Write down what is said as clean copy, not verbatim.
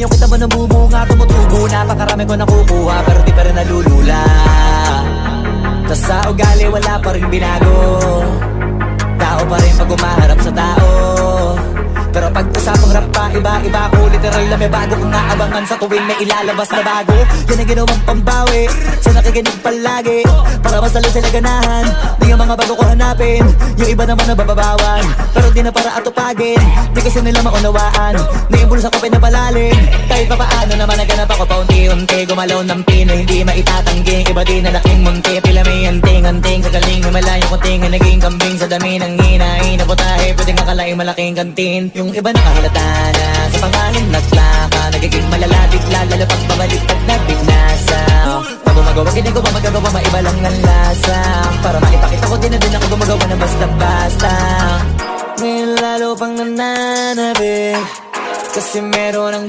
yung kita mo namumunga, tumutubo na, pakarami ko nakukuha, pero di pa rin nalulula. Tas sa ugali wala pa rin binago, tao pa rin pag umaharap sa tao. Pero pag usapang rap pa, iba-iba ko, literal na may bago kong naabangan sa tuwing may ilalabas na bago. Yan ang ginawang pambawi sa nakikinig palagi, para masalo sila ganahan. Di yung mga bago ko hanapin, yung iba naman nabababawan, pero di na para atupagin. Di kasi nila maunawaan, naimbulsa ko pinapalalim. Kahit pa paano naman naganap ako paunti-unti, gumalaw ng Pinoy, hindi maitatanggi. Iba din na laking munti, pila may anting-anting, sa galing may malayong kunting, naging kambing sa dami ng hinahin na putahe, pwedeng akalaing malaking kantin. Yung iba nakahalata na sa pangalan naglaka, nagiging malalapit lalo pag babaliktad na binasa. Pag gumagawa, ginagawa, magagawa, maiba lang ang lasa, para maipakita ko din na din ako gumagawa na basta-basta. Ngayon lalo pang nananabik, kasi meron ang